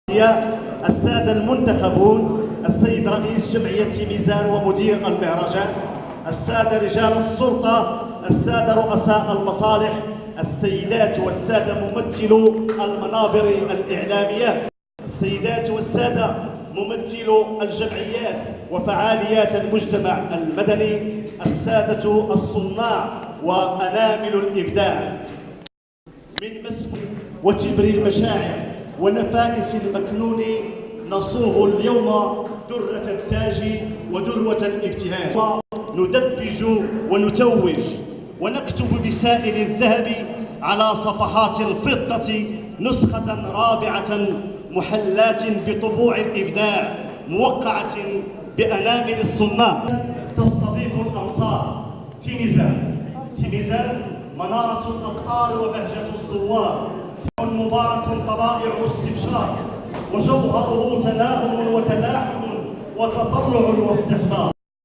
السادة المنتخبون، السيد رئيس جمعية تيميزان ومدير المهرجان، السادة رجال السلطة، السادة رؤساء المصالح، السيدات والسادة ممثلو المنابر الإعلامية، السيدات والسادة ممثلو الجمعيات وفعاليات المجتمع المدني، السادة الصناع وأنامل الإبداع، من مسمى وتبر المشاعر ونفائس المكنون نصوغ اليوم درة التاج وذروة الابتهاج، ندبج ونتوج ونكتب بسائل الذهب على صفحات الفضة نسخة رابعة محلاة بطبوع الإبداع موقعة بأنامل الصناع تستضيف الأمصار. تيميزان منارة الأقطار وبهجة الزوار، مبارك طبائع استبشار، وجوهره تناغم وتلاحم وتطلع واستحضار.